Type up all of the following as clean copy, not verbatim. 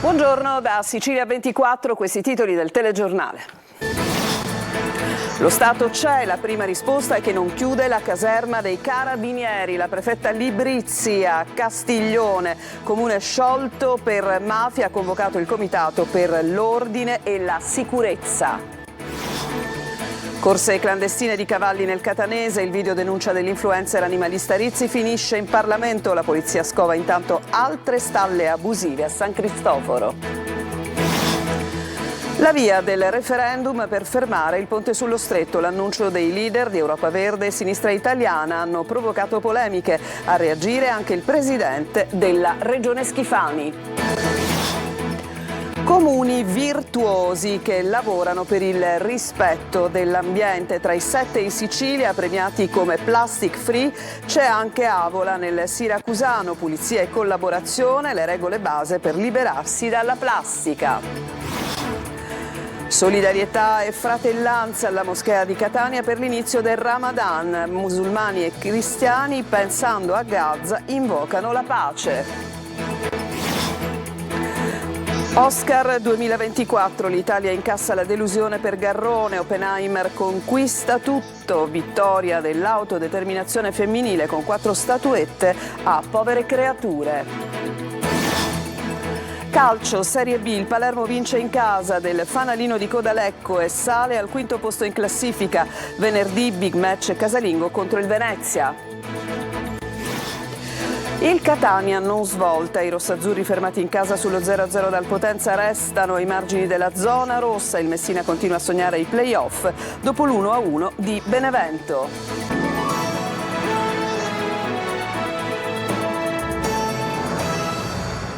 Buongiorno da Sicilia 24, questi titoli del telegiornale. Lo Stato c'è, la prima risposta è che non chiude la caserma dei Carabinieri. La prefetta Librizzi a Castiglione, comune sciolto per mafia, ha convocato il comitato per l'ordine e la sicurezza. Corse clandestine di cavalli nel Catanese, il video denuncia dell'influencer animalista Rizzi finisce in Parlamento, la polizia scova intanto altre stalle abusive a San Cristoforo. La via del referendum per fermare il ponte sullo Stretto. L'annuncio dei leader di Europa Verde e Sinistra Italiana hanno provocato polemiche. A reagire anche il presidente della Regione Schifani. Comuni virtuosi che lavorano per il rispetto dell'ambiente. Tra i 7 in Sicilia premiati come Plastic Free c'è anche Avola nel Siracusano. Pulizia e collaborazione, le regole base per liberarsi dalla plastica. Solidarietà e fratellanza alla moschea di Catania per l'inizio del Ramadan. Musulmani e cristiani, pensando a Gaza, invocano la pace. Oscar 2024, l'Italia incassa la delusione per Garrone, Oppenheimer conquista tutto, vittoria dell'autodeterminazione femminile con 4 statuette a povere creature. Calcio, Serie B, il Palermo vince in casa del fanalino di Codalecco e sale al 5° posto in classifica. Venerdì big match casalingo contro il Venezia. Il Catania non svolta, i rossazzurri fermati in casa sullo 0-0 dal Potenza restano ai margini della zona rossa, il Messina continua a sognare i play-off dopo l'1-1 di Benevento.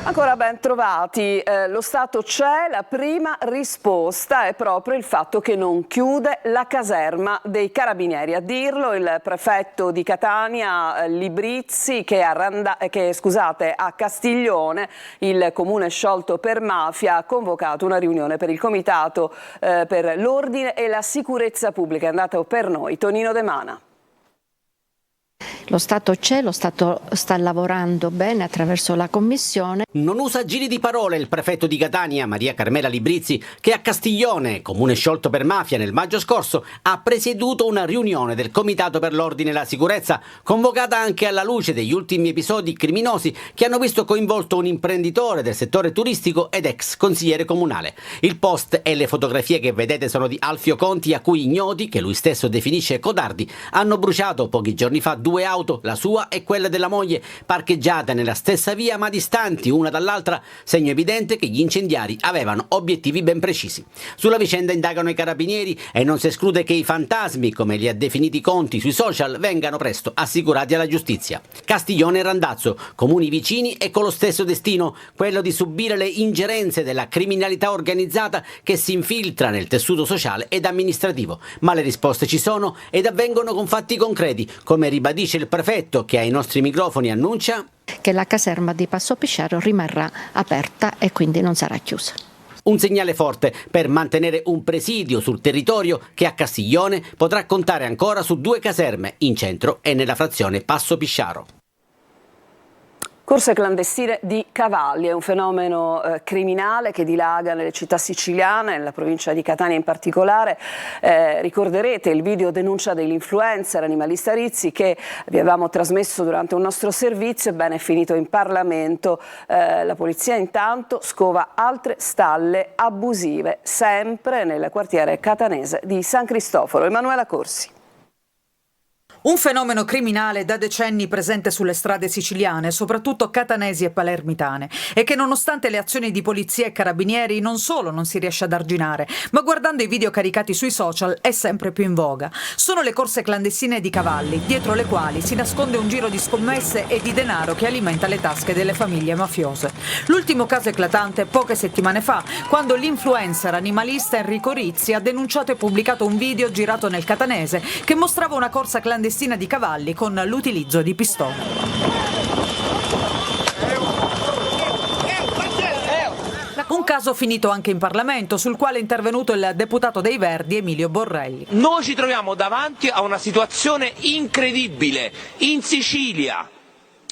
Ancora ben trovati, lo Stato c'è, la prima risposta è proprio il fatto che non chiude la caserma dei Carabinieri. A dirlo il prefetto di Catania Librizzi che a Castiglione, il comune sciolto per mafia, ha convocato una riunione per il comitato per l'ordine e la sicurezza pubblica. È andato per noi Tonino De Mana. Lo Stato c'è, lo Stato sta lavorando bene attraverso la Commissione. Non usa giri di parole il prefetto di Catania, Maria Carmela Librizzi, che a Castiglione, comune sciolto per mafia nel maggio scorso, ha presieduto una riunione del Comitato per l'Ordine e la Sicurezza, convocata anche alla luce degli ultimi episodi criminosi che hanno visto coinvolto un imprenditore del settore turistico ed ex consigliere comunale. Il post e le fotografie che vedete sono di Alfio Conti, a cui ignoti, che lui stesso definisce codardi, hanno bruciato pochi giorni fa 2 auto, la sua e quella della moglie, parcheggiate nella stessa via ma distanti una dall'altra, segno evidente che gli incendiari avevano obiettivi ben precisi. Sulla vicenda indagano i carabinieri e non si esclude che i fantasmi, come li ha definiti Conti sui social, vengano presto assicurati alla giustizia. Castiglione e Randazzo, comuni vicini e con lo stesso destino, quello di subire le ingerenze della criminalità organizzata che si infiltra nel tessuto sociale ed amministrativo. Ma le risposte ci sono ed avvengono con fatti concreti, come ribadisce il prefetto che ai nostri microfoni annuncia che la caserma di Passo Pisciaro rimarrà aperta e quindi non sarà chiusa. Un segnale forte per mantenere un presidio sul territorio che a Castiglione potrà contare ancora su 2 caserme in centro e nella frazione Passo Pisciaro. Corse clandestine di cavalli è un fenomeno criminale che dilaga nelle città siciliane, nella provincia di Catania in particolare. Ricorderete il video denuncia dell'influencer animalista Rizzi che vi avevamo trasmesso durante un nostro servizio, ebbene è finito in Parlamento. La polizia intanto scova altre stalle abusive, sempre nel quartiere catanese di San Cristoforo. Emanuela Corsi. Un fenomeno criminale da decenni presente sulle strade siciliane, soprattutto catanesi e palermitane, e che nonostante le azioni di polizia e carabinieri non solo non si riesce ad arginare, ma guardando i video caricati sui social è sempre più in voga. Sono le corse clandestine di cavalli, dietro le quali si nasconde un giro di scommesse e di denaro che alimenta le tasche delle famiglie mafiose. L'ultimo caso eclatante poche settimane fa, quando l'influencer animalista Enrico Rizzi ha denunciato e pubblicato un video girato nel catanese che mostrava una corsa clandestina di cavalli con l'utilizzo di pistole. Un caso finito anche in Parlamento, sul quale è intervenuto il deputato dei Verdi Emilio Borrelli. Noi ci troviamo davanti a una situazione incredibile. In Sicilia,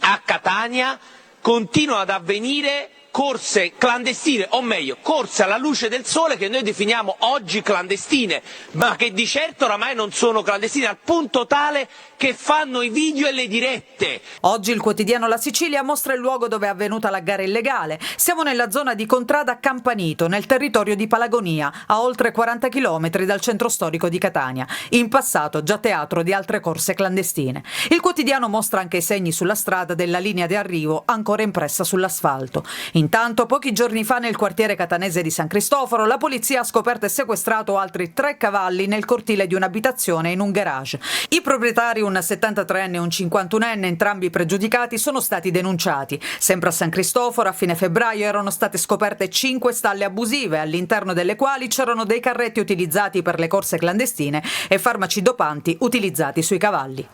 a Catania, continuano ad avvenire corse clandestine, o meglio, corse alla luce del sole che noi definiamo oggi clandestine, ma che di certo oramai non sono clandestine, al punto tale che fanno i video e le dirette. Oggi il quotidiano La Sicilia mostra il luogo dove è avvenuta la gara illegale. Siamo nella zona di Contrada Campanito, nel territorio di Palagonia, a oltre 40 km dal centro storico di Catania, in passato già teatro di altre corse clandestine. Il quotidiano mostra anche i segni sulla strada della linea di arrivo ancora impressa sull'asfalto. Intanto, pochi giorni fa nel quartiere catanese di San Cristoforo, la polizia ha scoperto e sequestrato altri 3 cavalli nel cortile di un'abitazione in un garage. I proprietari, un 73enne e un 51enne, entrambi pregiudicati, sono stati denunciati. Sempre a San Cristoforo, a fine febbraio, erano state scoperte 5 stalle abusive, all'interno delle quali c'erano dei carretti utilizzati per le corse clandestine e farmaci dopanti utilizzati sui cavalli.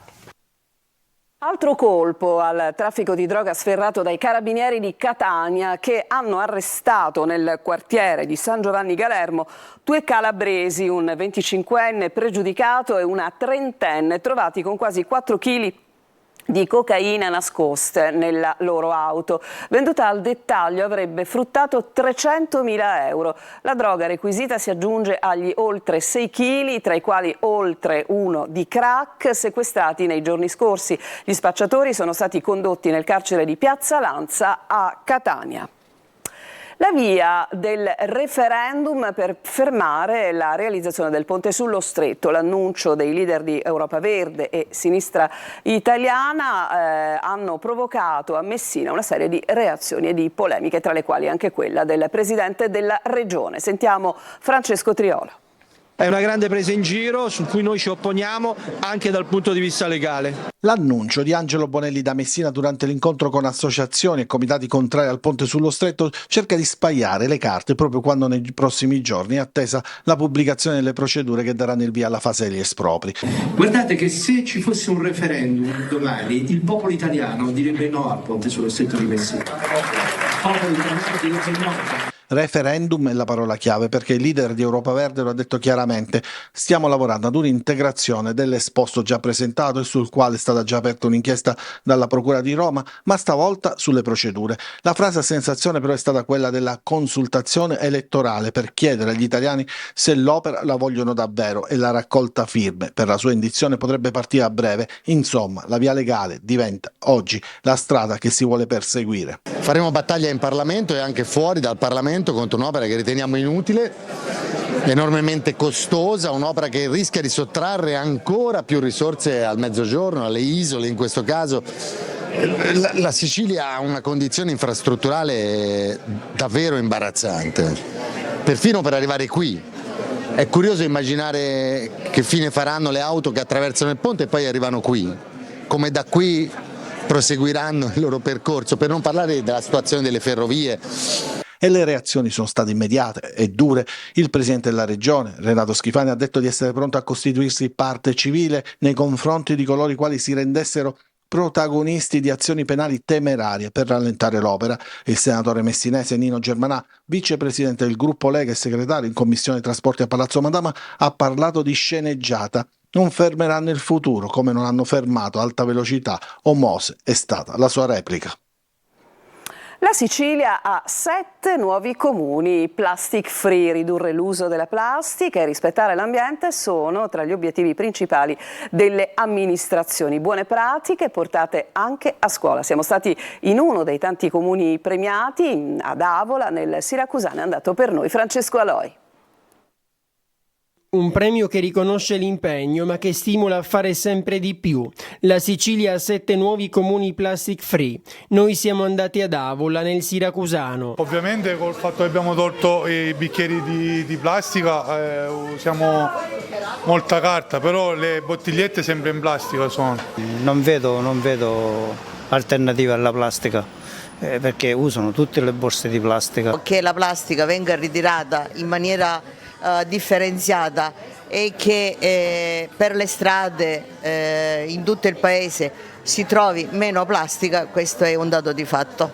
Altro colpo al traffico di droga sferrato dai carabinieri di Catania, che hanno arrestato nel quartiere di San Giovanni Galermo 2 calabresi, un 25enne pregiudicato e una 30enne, trovati con quasi 4 kg di cocaina nascoste nella loro auto. Venduta al dettaglio avrebbe fruttato 300.000 euro. La droga requisita si aggiunge agli oltre 6 kg, tra i quali oltre 1 di crack, sequestrati nei giorni scorsi. Gli spacciatori sono stati condotti nel carcere di Piazza Lanza a Catania. La via del referendum per fermare la realizzazione del ponte sullo Stretto. L'annuncio dei leader di Europa Verde e Sinistra Italiana hanno provocato a Messina una serie di reazioni e di polemiche, tra le quali anche quella del presidente della regione. Sentiamo Francesco Triolo. È una grande presa in giro su cui noi ci opponiamo anche dal punto di vista legale. L'annuncio di Angelo Bonelli da Messina durante l'incontro con associazioni e comitati contrari al ponte sullo Stretto cerca di spaiare le carte proprio quando nei prossimi giorni è attesa la pubblicazione delle procedure che daranno il via alla fase degli espropri. Guardate che se ci fosse un referendum domani, il popolo italiano direbbe no al ponte sullo Stretto di Messina. Il popolo italiano direbbe no. Referendum è la parola chiave, perché il leader di Europa Verde lo ha detto chiaramente: stiamo lavorando ad un'integrazione dell'esposto già presentato e sul quale è stata già aperta un'inchiesta dalla Procura di Roma, ma stavolta sulle procedure. La frase a sensazione però è stata quella della consultazione elettorale per chiedere agli italiani se l'opera la vogliono davvero, e la raccolta firme per la sua indizione potrebbe partire a breve. Insomma, la via legale diventa oggi la strada che si vuole perseguire. Faremo battaglia in Parlamento e anche fuori dal Parlamento contro un'opera che riteniamo inutile, enormemente costosa, un'opera che rischia di sottrarre ancora più risorse al Mezzogiorno, alle isole in questo caso. La Sicilia ha una condizione infrastrutturale davvero imbarazzante, perfino per arrivare qui. È curioso immaginare che fine faranno le auto che attraversano il ponte e poi arrivano qui, come da qui proseguiranno il loro percorso, per non parlare della situazione delle ferrovie. E le reazioni sono state immediate e dure. Il presidente della regione, Renato Schifani, ha detto di essere pronto a costituirsi parte civile nei confronti di coloro i quali si rendessero protagonisti di azioni penali temerarie per rallentare l'opera. Il senatore messinese Nino Germanà, vicepresidente del gruppo Lega e segretario in Commissione Trasporti a Palazzo Madama, ha parlato di sceneggiata. Non fermeranno il futuro, come non hanno fermato Alta Velocità o Mose, è stata la sua replica. La Sicilia ha 7 nuovi comuni plastic free. Ridurre l'uso della plastica e rispettare l'ambiente sono tra gli obiettivi principali delle amministrazioni. Buone pratiche portate anche a scuola. Siamo stati in uno dei tanti comuni premiati, ad Avola, nel Siracusano. È andato per noi Francesco Aloi. Un premio che riconosce l'impegno ma che stimola a fare sempre di più. La Sicilia ha 7 nuovi comuni plastic free. Noi siamo andati ad Avola, nel Siracusano. Ovviamente col fatto che abbiamo tolto i bicchieri di plastica usiamo molta carta, però le bottigliette sempre in plastica sono. Non vedo alternative alla plastica. Perché usano tutte le borse di plastica. Che la plastica venga ritirata in maniera differenziata e che per le strade in tutto il paese si trovi meno plastica, questo è un dato di fatto.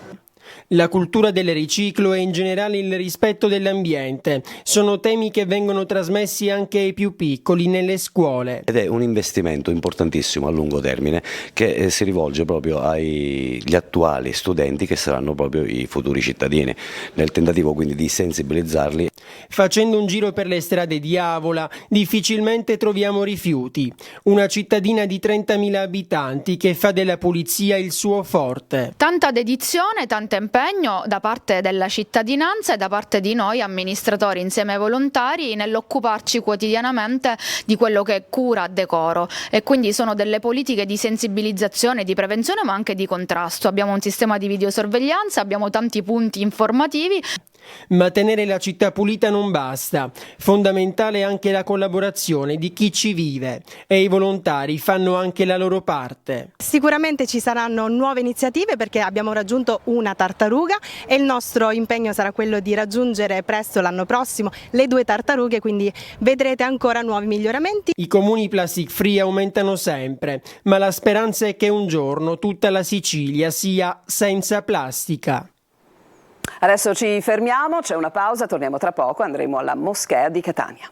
La cultura del riciclo e in generale il rispetto dell'ambiente sono temi che vengono trasmessi anche ai più piccoli nelle scuole. Ed è un investimento importantissimo a lungo termine che si rivolge proprio agli attuali studenti che saranno proprio i futuri cittadini, nel tentativo quindi di sensibilizzarli. Facendo un giro per le strade di Avola difficilmente troviamo rifiuti, una cittadina di 30.000 abitanti che fa della pulizia il suo forte. Tanta dedizione, tanto impegno da parte della cittadinanza e da parte di noi amministratori insieme ai volontari nell'occuparci quotidianamente di quello che è cura, decoro, e quindi sono delle politiche di sensibilizzazione, di prevenzione ma anche di contrasto. Abbiamo un sistema di videosorveglianza, abbiamo tanti punti informativi. Ma tenere la città pulita non basta, fondamentale anche la collaborazione di chi ci vive e i volontari fanno anche la loro parte. Sicuramente ci saranno nuove iniziative perché abbiamo raggiunto una tartaruga e il nostro impegno sarà quello di raggiungere presto l'anno prossimo le 2 tartarughe, quindi vedrete ancora nuovi miglioramenti. I comuni plastic free aumentano sempre, ma la speranza è che un giorno tutta la Sicilia sia senza plastica. Adesso ci fermiamo, c'è una pausa, torniamo tra poco, andremo alla moschea di Catania.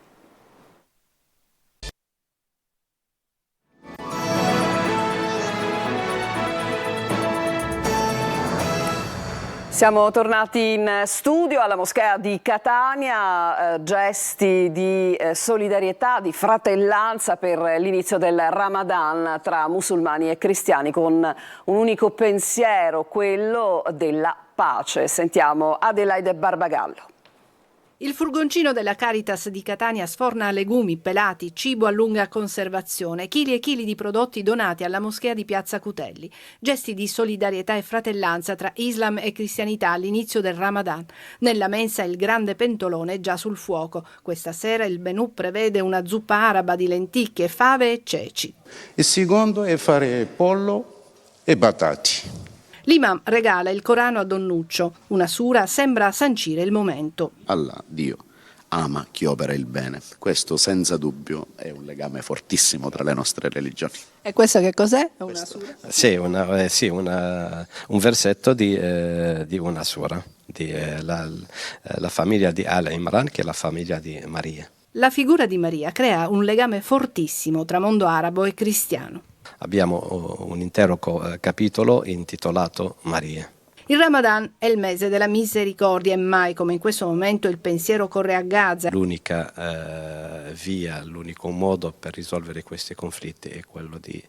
Siamo tornati in studio alla moschea di Catania, gesti di solidarietà, di fratellanza per l'inizio del Ramadan tra musulmani e cristiani con un unico pensiero, quello della pace. Sentiamo Adelaide Barbagallo. Il furgoncino della Caritas di Catania sforna legumi, pelati, cibo a lunga conservazione, chili e chili di prodotti donati alla moschea di Piazza Cutelli. Gesti di solidarietà e fratellanza tra Islam e cristianità all'inizio del Ramadan. Nella mensa il grande pentolone è già sul fuoco. Questa sera il menù prevede una zuppa araba di lenticchie, fave e ceci. Il secondo è fare pollo e batati. L'imam regala il Corano a Don Nuccio. Una sura sembra sancire il momento. Allah, Dio, ama chi opera il bene. Questo senza dubbio è un legame fortissimo tra le nostre religioni. E questo che cos'è? È una sura? Sì, un versetto di una sura, la famiglia di Al-Imran, che è la famiglia di Maria. La figura di Maria crea un legame fortissimo tra mondo arabo e cristiano. Abbiamo un intero capitolo intitolato Maria. Il Ramadan è il mese della misericordia e mai come in questo momento il pensiero corre a Gaza. L'unica via, l'unico modo per risolvere questi conflitti è quello di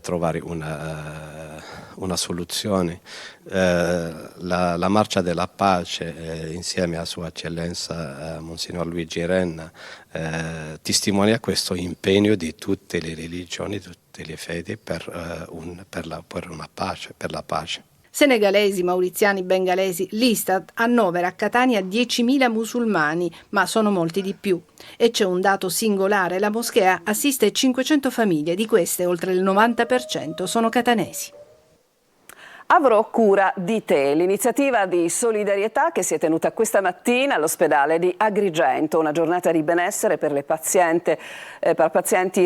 trovare una soluzione. La Marcia della Pace, insieme a Sua Eccellenza Monsignor Luigi Renna, testimonia questo impegno di tutte le religioni, tutte le fedi per una pace, per la pace. Senegalesi, mauriziani, bengalesi, l'Istat annovera a Catania 10.000 musulmani, ma sono molti di più. E c'è un dato singolare, la moschea assiste 500 famiglie, di queste oltre il 90% sono catanesi. Avrò cura di te, l'iniziativa di solidarietà che si è tenuta questa mattina all'ospedale di Agrigento, una giornata di benessere per le pazienti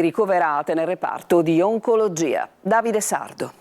ricoverate nel reparto di oncologia. Davide Sardo.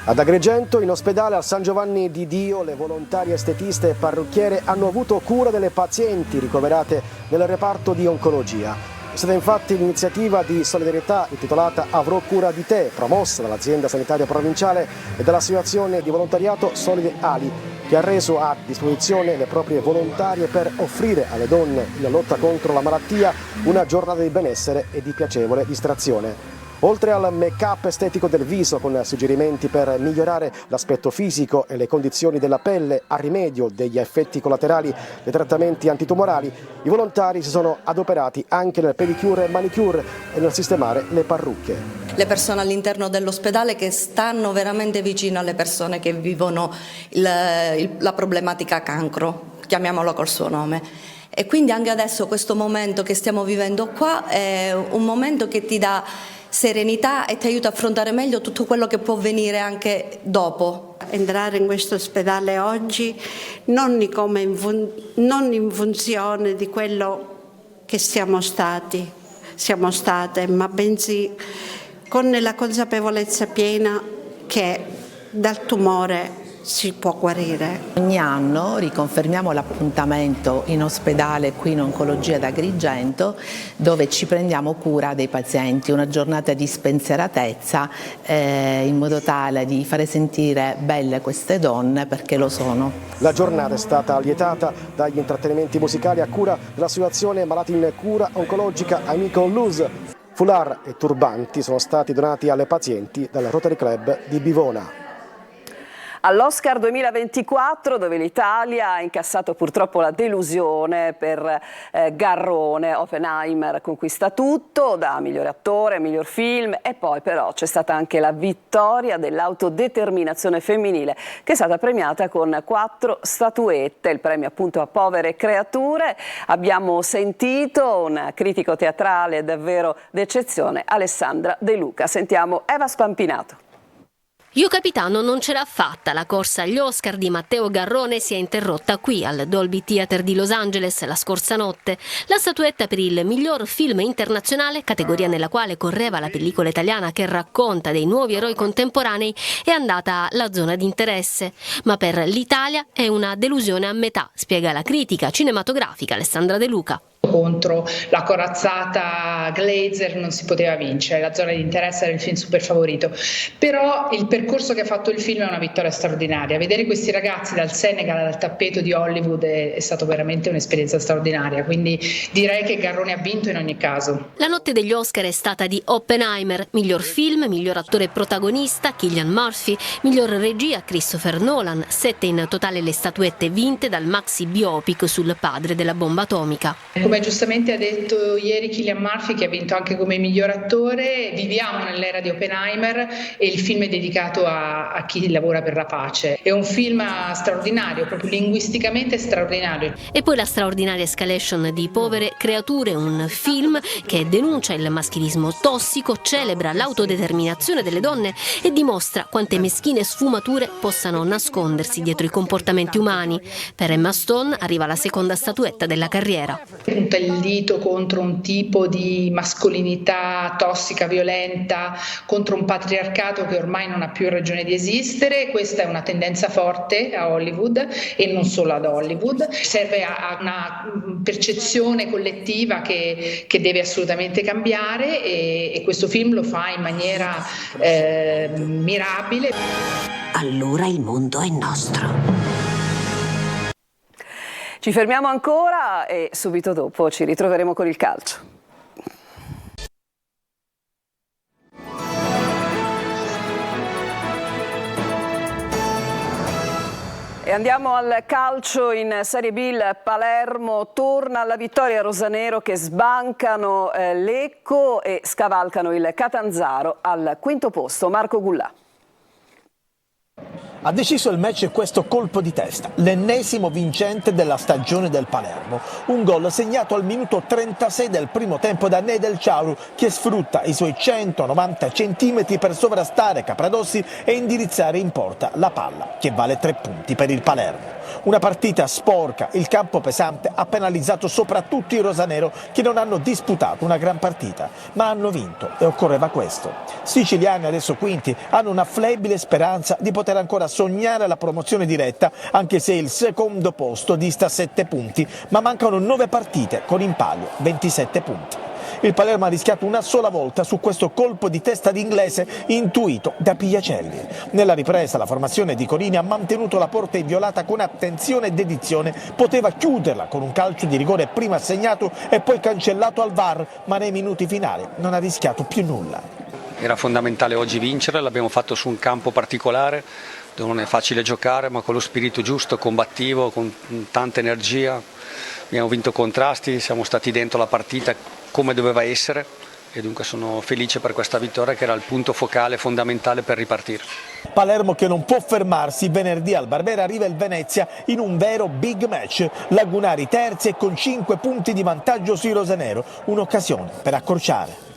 Ad Agrigento, in ospedale al San Giovanni di Dio, le volontarie estetiste e parrucchiere hanno avuto cura delle pazienti ricoverate nel reparto di oncologia. È stata infatti l'iniziativa di solidarietà intitolata Avrò cura di te, promossa dall'azienda sanitaria provinciale e dall'associazione di volontariato Solide Ali, che ha reso a disposizione le proprie volontarie per offrire alle donne in lotta contro la malattia una giornata di benessere e di piacevole distrazione. Oltre al make-up estetico del viso con suggerimenti per migliorare l'aspetto fisico e le condizioni della pelle a rimedio degli effetti collaterali dei trattamenti antitumorali, i volontari si sono adoperati anche nel pedicure e manicure e nel sistemare le parrucche. Le persone all'interno dell'ospedale che stanno veramente vicino alle persone che vivono la problematica cancro, chiamiamolo col suo nome. E quindi anche adesso questo momento che stiamo vivendo qua è un momento che ti dà serenità e ti aiuta a affrontare meglio tutto quello che può venire anche dopo. Entrare in questo ospedale oggi non in funzione di quello che siamo state, ma bensì con la consapevolezza piena che dal tumore si può guarire. Ogni anno riconfermiamo l'appuntamento in ospedale qui in Oncologia ad Agrigento, dove ci prendiamo cura dei pazienti, una giornata di spensieratezza in modo tale di fare sentire belle queste donne, perché lo sono. La giornata è stata allietata dagli intrattenimenti musicali a cura dell'associazione Malati in Cura Oncologica Amico Luz. Foulard e turbanti sono stati donati alle pazienti dal Rotary Club di Bivona. All'Oscar 2024, dove l'Italia ha incassato purtroppo la delusione per Garrone, Oppenheimer conquista tutto, da migliore attore a miglior film, e poi però c'è stata anche la vittoria dell'autodeterminazione femminile, che è stata premiata con 4 statuette, il premio appunto a povere creature. Abbiamo sentito un critico teatrale davvero d'eccezione, Alessandra De Luca. Sentiamo Eva Spampinato. Io Capitano non ce l'ha fatta, la corsa agli Oscar di Matteo Garrone si è interrotta qui al Dolby Theatre di Los Angeles la scorsa notte. La statuetta per il miglior film internazionale, categoria nella quale correva la pellicola italiana che racconta dei nuovi eroi contemporanei, è andata alla zona di interesse. Ma per l'Italia è una delusione a metà, spiega la critica cinematografica Alessandra De Luca. Contro la corazzata Glazer non si poteva vincere, la zona di interesse era il film super favorito, però il percorso che ha fatto il film è una vittoria straordinaria. Vedere questi ragazzi dal Senegal al tappeto di Hollywood è stato veramente un'esperienza straordinaria, quindi direi che Garrone ha vinto in ogni caso. La notte degli Oscar è stata di Oppenheimer, miglior film, miglior attore protagonista Cillian Murphy, miglior regia Christopher Nolan, 7 in totale le statuette vinte dal maxi biopic sul padre della bomba atomica. Come giustamente ha detto ieri Cillian Murphy, che ha vinto anche come miglior attore, viviamo nell'era di Oppenheimer e il film è dedicato a chi lavora per la pace. È un film straordinario, proprio linguisticamente straordinario. E poi la straordinaria escalation di Povere creature, un film che denuncia il maschilismo tossico, celebra l'autodeterminazione delle donne e dimostra quante meschine sfumature possano nascondersi dietro i comportamenti umani. Per Emma Stone arriva la seconda statuetta della carriera. Punta il dito contro un tipo di mascolinità tossica, violenta, contro un patriarcato che ormai non ha più ragione di esistere. Questa è una tendenza forte a Hollywood e non solo ad Hollywood. Serve a una percezione collettiva che deve assolutamente cambiare e questo film lo fa in maniera mirabile. Allora il mondo è nostro. Ci fermiamo ancora e subito dopo ci ritroveremo con il calcio. E andiamo al calcio in Serie B. Il Palermo torna alla vittoria, rosanero che sbancano Lecco e scavalcano il Catanzaro al quinto posto. Marco Gullà. Ha deciso il match questo colpo di testa, l'ennesimo vincente della stagione del Palermo. Un gol segnato al minuto 36 del primo tempo da Nedel Ciauru, che sfrutta i suoi 190 centimetri per sovrastare Capradossi e indirizzare in porta la palla, che vale 3 punti per il Palermo. Una partita sporca, il campo pesante ha penalizzato soprattutto i rosanero, che non hanno disputato una gran partita, ma hanno vinto e occorreva questo. Siciliani, adesso quinti, hanno una flebile speranza di poter ancora sognare la promozione diretta, anche se il secondo posto dista 7 punti, ma mancano 9 partite con in palio 27 punti. Il Palermo ha rischiato una sola volta su questo colpo di testa d'inglese intuito da Pigliacelli. Nella ripresa la formazione di Corini ha mantenuto la porta inviolata con attenzione e dedizione, poteva chiuderla con un calcio di rigore prima segnato e poi cancellato al VAR, ma nei minuti finali non ha rischiato più nulla. Era fondamentale oggi vincere, l'abbiamo fatto su un campo particolare dove non è facile giocare, ma con lo spirito giusto, combattivo, con tanta energia. Abbiamo vinto contrasti, siamo stati dentro la partita come doveva essere e dunque sono felice per questa vittoria che era il punto focale fondamentale per ripartire. Palermo che non può fermarsi, venerdì al Barbera arriva il Venezia in un vero big match. Lagunari terzi e con 5 punti di vantaggio sui rosanero, un'occasione per accorciare.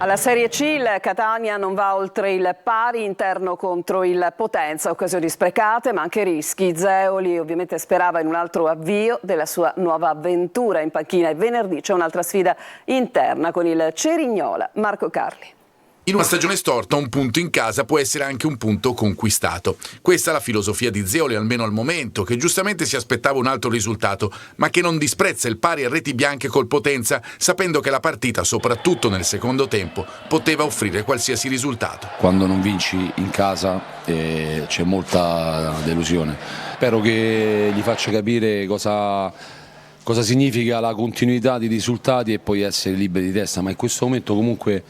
Alla Serie C il Catania non va oltre il pari interno contro il Potenza, occasioni sprecate ma anche rischi. Zeoli ovviamente sperava in un altro avvio della sua nuova avventura in panchina e venerdì c'è un'altra sfida interna con il Cerignola. Marco Carli. In una stagione storta un punto in casa può essere anche un punto conquistato. Questa è la filosofia di Zeoli, almeno al momento, che giustamente si aspettava un altro risultato, ma che non disprezza il pari a reti bianche col Potenza, sapendo che la partita, soprattutto nel secondo tempo, poteva offrire qualsiasi risultato. Quando non vinci in casa c'è molta delusione. Spero che gli faccia capire cosa significa la continuità di risultati e poi essere liberi di testa, ma in questo momento comunque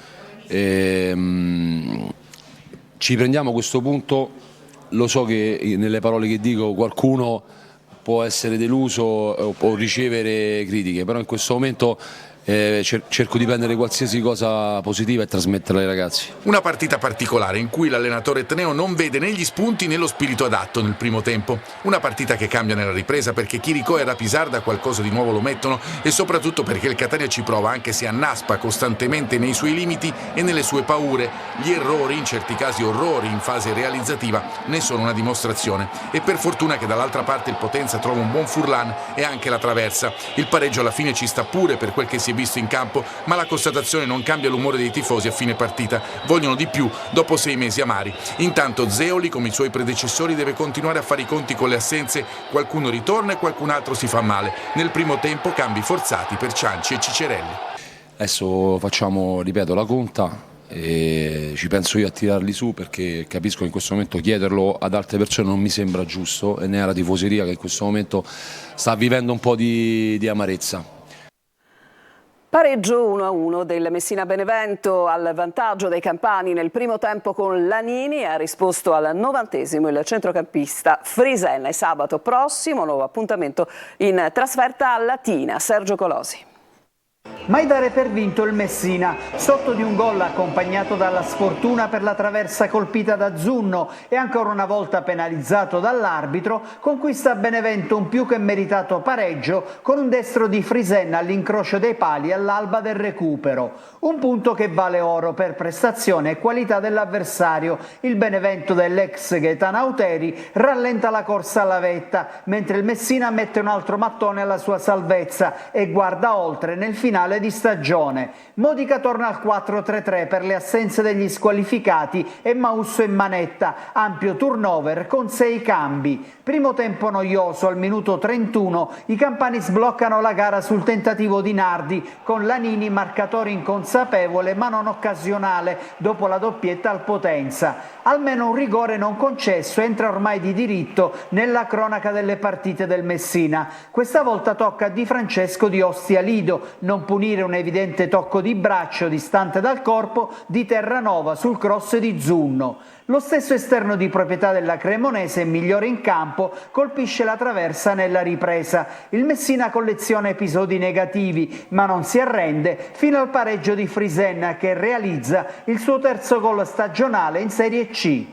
ci prendiamo questo punto. Lo so che nelle parole che dico qualcuno può essere deluso o ricevere critiche, però in questo momento cerco di prendere qualsiasi cosa positiva e trasmetterla ai ragazzi. Una partita particolare in cui l'allenatore etneo non vede né gli spunti né lo spirito adatto nel primo tempo. Una partita che cambia nella ripresa perché Chirico e Rapisarda qualcosa di nuovo lo mettono e soprattutto perché il Catania ci prova, anche se annaspa costantemente nei suoi limiti e nelle sue paure. Gli errori, in certi casi orrori in fase realizzativa, ne sono una dimostrazione. E per fortuna che dall'altra parte il Potenza trova un buon Furlan e anche la traversa. Il pareggio alla fine ci sta pure per quel che si è visto in campo, ma la constatazione non cambia l'umore dei tifosi a fine partita. Vogliono di più dopo 6 mesi amari. Intanto Zeoli, come i suoi predecessori, deve continuare a fare i conti con le assenze. Qualcuno ritorna e qualcun altro si fa male. Nel primo tempo cambi forzati per Cianci e Cicerelli. Adesso facciamo, ripeto, la conta e ci penso io a tirarli su, perché capisco che in questo momento chiederlo ad altre persone non mi sembra giusto, e né alla tifoseria che in questo momento sta vivendo un po' di amarezza. Pareggio 1-1 del Messina Benevento al vantaggio dei campani nel primo tempo con Lanini. Ha risposto al 90° il centrocampista Frisenna. E sabato prossimo nuovo appuntamento in trasferta a Latina. Sergio Colosi. Mai dare per vinto il Messina, sotto di un gol accompagnato dalla sfortuna per la traversa colpita da Zunno e ancora una volta penalizzato dall'arbitro, conquista Benevento un più che meritato pareggio con un destro di Frisenna all'incrocio dei pali all'alba del recupero. Un punto che vale oro per prestazione e qualità dell'avversario. Il Benevento dell'ex Gaetano Auteri rallenta la corsa alla vetta, mentre il Messina mette un altro mattone alla sua salvezza e guarda oltre nel finale di stagione. Modica torna al 4-3-3 per le assenze degli squalificati e Mausso in manetta, ampio turnover con 6 cambi. Primo tempo noioso al minuto 31, i campani sbloccano la gara sul tentativo di Nardi con Lanini marcatore inconsapevole ma non occasionale dopo la doppietta al Potenza. Almeno un rigore non concesso entra ormai di diritto nella cronaca delle partite del Messina. Questa volta tocca a Di Francesco di Ostia Lido non punire un evidente tocco di braccio distante dal corpo di Terranova sul cross di Zunno. Lo stesso esterno di proprietà della Cremonese, migliore in campo, colpisce la traversa nella ripresa. Il Messina colleziona episodi negativi, ma non si arrende fino al pareggio di Frisenna che realizza il suo terzo gol stagionale in Serie C.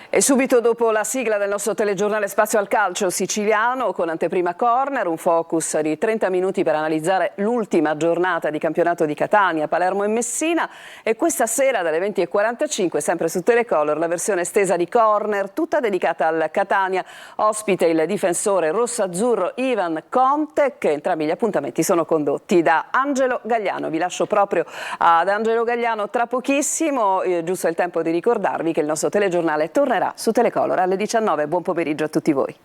E subito dopo la sigla del nostro telegiornale Spazio al calcio siciliano con anteprima corner, un focus di 30 minuti per analizzare l'ultima giornata di campionato di Catania, Palermo e Messina, e questa sera dalle 20:45 sempre su Telecolor la versione estesa di Corner tutta dedicata al Catania, ospite il difensore rosso-azzurro Ivan Conte, che entrambi gli appuntamenti sono condotti da Angelo Gagliano. Vi lascio proprio ad Angelo Gagliano tra pochissimo, giusto il tempo di ricordarvi che il nostro telegiornale tornerà su Telecolor alle 19. Buon pomeriggio a tutti voi.